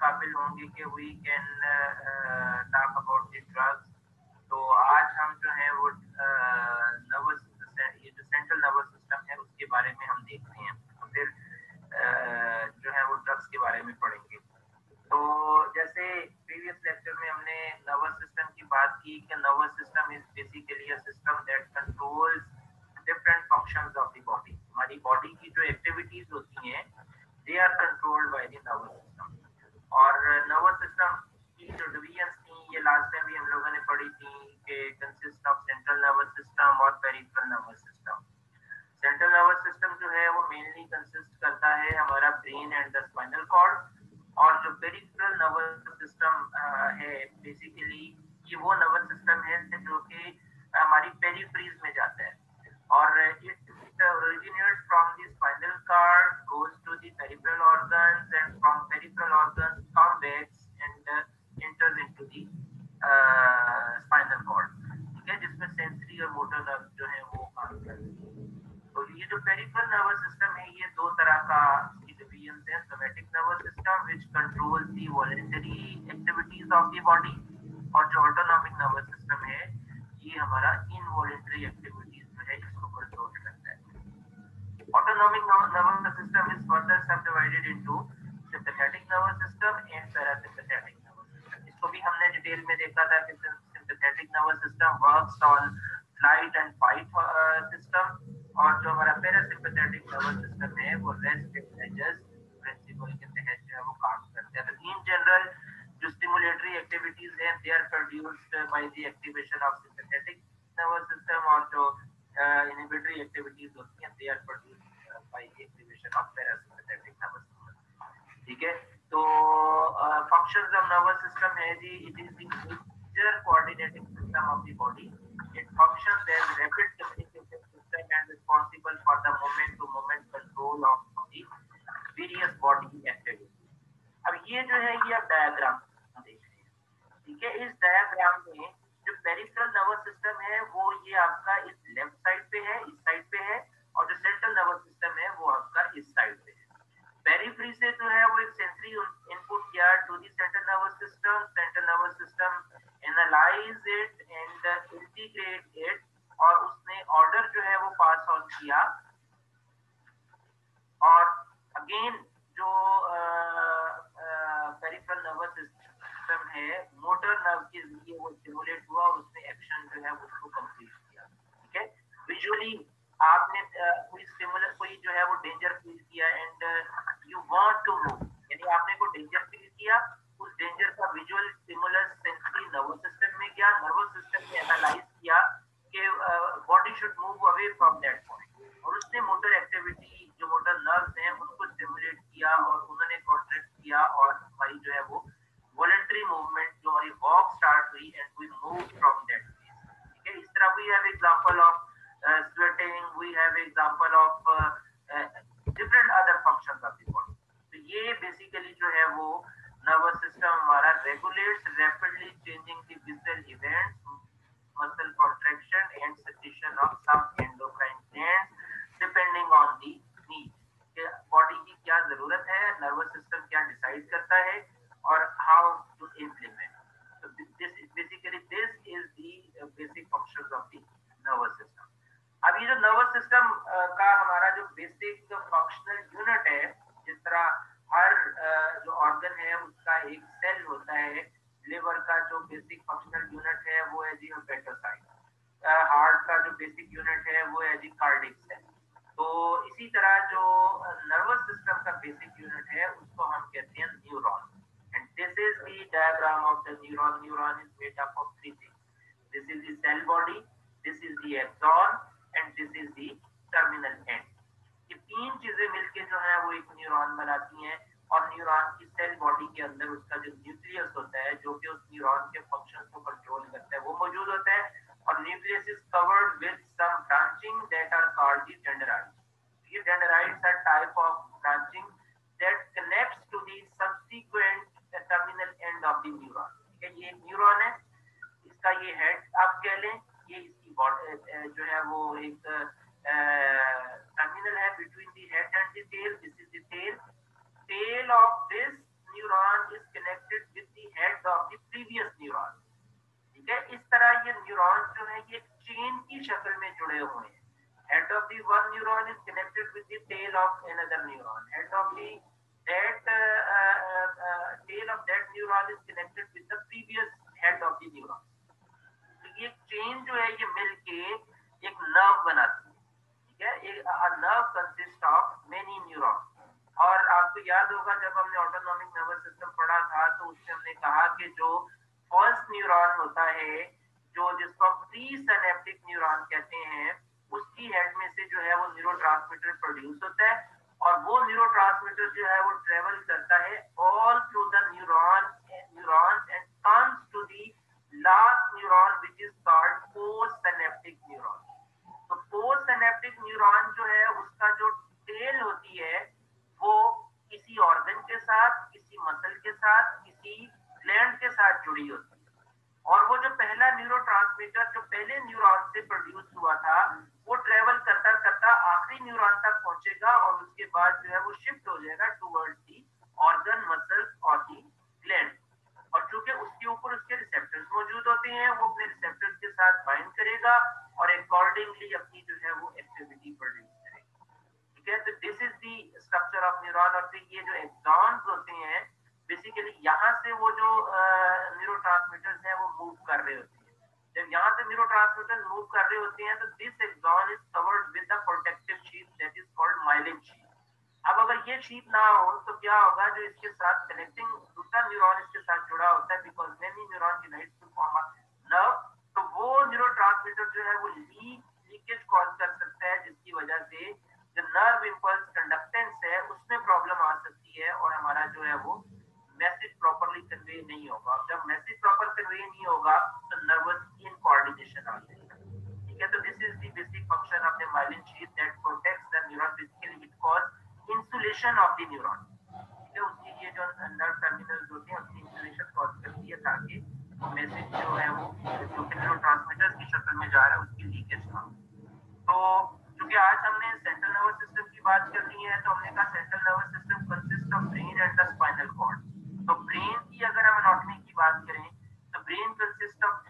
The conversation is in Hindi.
काबिल होंगे कि we can talk about the drugs. तो आज हम जो है वो नर्वस, ये जो सेंट्रल नर्वस सिस्टम है उसके बारे में हम देखते हैं, और फिर जो है वो ड्रग्स के बारे में पढ़ेंगे। तो जैसे प्रीवियस लेक्चर में हमने नर्वस सिस्टम की बात की कि nervous system is basically a system that controls different functions of the body. हमारी बॉडी की जो एक्टिविटीज होती हैं they are controlled by the nervous system. और नर्वस सिस्टम की जो डिवीजंस थी ये लास्ट टाइम भी हम लोगों ने पढ़ी थी कि consist of central nervous system और peripheral nervous system. Central nervous system जो है वो मेनली कंसिस्ट करता है हमारा brain and the spinal cord. और जो पेरिफेरल नर्वस सिस्टम है बेसिकली ये वो नर्वस सिस्टम है जो कि हमारी पेरिफ्रीज में जाता है, और it originates from the spinal cord, goes to the peripheral organs, and from peripheral organs come back and enters into the spinal cord। ठीक है, जिसमें सेंसरी और मोटर नर्व जो है वो काम करते हैं। तो ये जो पेरिफेरल नर्वस सिस्टम है ये दो तरह का डिवीजन है। Somatic nervous system which controls the voluntary activities of the body, और जो ऑटोनॉमिक नर्वस सिस्टम है ये हमारा इनवॉलंटरी एक्टिविटीज जो है इसको कंट्रोल करता है। Autonomic nervous system is further subdivided into sympathetic nervous system and parasympathetic nervous system। इसको भी हमने डिटेल में देखा था कि sympathetic nervous system works on flight and fight system, और जो हमारा parasympathetic nervous system है वो rest and digest principle के तहत जो है वो काम करते हैं। तो in general जो stimulatory activities हैं they are produced by the activation of sympathetic nervous system, और जो inhibitory activities होती हैं they are produced by the activation of parasympathetic nervous system। ठीक है, तो functions of nervous system है जी, it is the major coordinating system of the body। It functions as rapid communication system and responsible for the moment to moment control of the various body activities। अब ये जो है ये आप डायग्राम देख रहे हैं, ठीक है। इस डायग्राम में जो पेरिफेरल नर्वस सिस्टम है वो ये आपका इस लेफ्ट साइड पे है, इस साइड पे है, और जो सेंट्रल नर्वस सिस्टम है वो आपका इस साइड पे है। पेरिफेरी से जो है वो एक सेंसरी इनपुट किया to the central nervous system. Central nervous system analyse it and integrate it, और उसने ऑर्डर जो है वो पास ऑन किया, और अगेन जो पेरिफेरल नर्वस सिस्टम है मोटर नर्व के जरिए वो स्टिमुलेट हुआ और उसने एक्शन जो है उसको कंप्लीट किया। ठीक है, विजुअली आपने कोई स्टिमुलर, कोई जो है वो डेंजर फील किया and you want to move, यानी आपने कोई डेंजर फील किया, उस डेंजर का visual stimulus sensory nervous system में गया, नर्वस सिस्टम ने एनालाइज किया कि body should move away from that point, और उसने मोटर एक्टिविटी जो मोटर नर्व्स हैं उनको स्टिमुलेट किया और उन्होंने कॉन्ट्रैक्ट किया, और हमारी जो है वो वॉलंटरी मूवमेंट जो हमारी वॉक स्टार्ट हुई and we move from that place. ठीक है, इस तरह we have example of sweating, we have example of different other functions of the body. तो ये बेसिकली जो है वो नर्वस सिस्टम हमारा regulates rapidly changing the visual events, muscle contraction and secretion of some endocrine glands depending on the need। Body की क्या जरूरत है, नर्वस सिस्टम क्या डिसाइड करता है, और हाउ टू इम्प्लीमेंट। तो this basically this is the basic functions of the nervous system. अब ये जो नर्वस सिस्टम का हमारा जो बेसिक फंक्शनल यूनिट है, जिस तरह हर जो ऑर्गन है उसका एक सेल होता है, लिवर का जो बेसिक फंक्शनल यूनिट है वो है जी हेपेटोसाइट, हार्ट का जो बेसिक यूनिट है वो है जी कार्डिक सेल। तो इसी तरह जो नर्वस सिस्टम का बेसिक यूनिट है उसको हम कहते हैं neuron. And this is the diagram of the neuron. Neuron is made up of three things, this is the cell body, this is the axon and this is the terminal end. ये तीन चीजें मिलके जो है वो एक न्यूरॉन बनाती हैं, और न्यूरॉन की सेल बॉडी के अंदर उसका जो न्यूक्लियस होता है जो कि उस न्यूरॉन के फंक्शंस को कंट्रोल करता है वो मौजूद होता है, और nucleus is covered with some branching that are called the dendrites. ये dendrites are type of branching that connects to the subsequent terminal end of the neuron. ठीक है, ये न्यूरॉन है, इसका ये हेड आप कह लें, ये इसकी बॉडी जो है वो एक टर्मिनल है between the head and the tail, this is the tail. Tail of this neuron is neurons जो है ये चेन की शक्ल में जुड़े हुए हैं. Head of the one neuron is connected with the tail of another neuron. Head of the tail of that neuron is connected with the previous head of the neuron. तो ये चेन जो है ये मिलके एक नर्व बनाती है. ठीक है, एक nerve consist of many neuron. और आपको याद होगा जब हमने ऑटोनॉमिक नर्वस सिस्टम पढ़ा था तो उसमें हमने कहा कि जो फर्स्ट न्यूरॉन होता है, जो जिसको हम प्री सिनेप्टिक न्यूरॉन कहते हैं, उसकी हेड में से जो है वो न्यूरोट्रांसमीटर प्रोड्यूस होता है और वो न्यूरोट्रांसमीटर जो है वो ट्रेवल करता है all through the neuron and comes to the last neuron which is called postsynaptic neuron. तो पोस्ट सिनेप्टिक न्यूरॉन जो है उसका जो टेल होती है वो किसी ऑर्गन के साथ, किसी मसल के साथ, किसी ग्लैंड के साथ जुड़ी होती है. और वो जो पहला न्यूरोट्रांसमीटर जो पहले न्यूरॉन से प्रोड्यूस हुआ था वो ट्रेवल करता करता आखिरी न्यूरॉन तक पहुंचेगा और उसके बाद जो है वो शिफ्ट हो जाएगा टुवर्ड्स दी ऑर्गन, मसल्स और दी ग्लैंड. और चूंकि उसके ऊपर उसके रिसेप्टर्स मौजूद होते हैं, वो अपने रिसेप्टर्स के साथ बाइंड करेगा और अकॉर्डिंगली अपनी जो है वो एक्टिविटी प्रोड्यूस करेगा. ठीक है, तो this is the structure of neuron. और फिर ये जो एक्सॉन्स होते हैं बेसिकली यहाँ से वो जो न्यूरोट्रांसमीटर्स हैं वो मूव कर रहे होते हैं. जब यहाँ से न्यूरोट्रांसमीटर्स मूव कर रहे होते हैं तो this axon is covered with the protective sheath that is called myelin sheath. अब अगर ये शीथ ना हो तो क्या होगा, जो इसके साथ कनेक्टिंग दूसरा न्यूरॉन इसके साथ जुड़ा होता है because many neuron unites to form a nerve, तो वो न्यूरोट्रांसमीटर जो है वो लीकेज कॉज कर सकता है जिसकी वजह से जो नर्व इंपल्स कंडक्टेंस है उसमें प्रॉब्लम आ सकती है और हमारा जो है वो मैसेज प्रॉपर्ली कन्वे नहीं होगा. जब मैसेज प्रॉपर कन्वे नहीं होगा तो नर्वस इनकोऑर्डिनेशन आ जाएगा. ठीक है, तो this is the basic function of the myelin sheath that protects the neuron. Basically it cause insulation of the neuron. ठीक है, उसकी ये जो नर्व टर्मिनल्स होते हैं उसकी इंसुलेशन कॉज करती है ताकि वो मैसेज जो है वो जो न्यूरोट्रांसमीटर्स की शक्ल में जा रहा है उसकी लीकेज ना हो. तो क्योंकि आज हमने सेंट्रल नर्वस सिस्टम की बात करनी है तो हमने कहा central nervous system consist of brain and the spinal cord. तो ब्रेन की अगर हम एनाटॉमी की बात करें तो ब्रेन कंसिस्ट ऑफ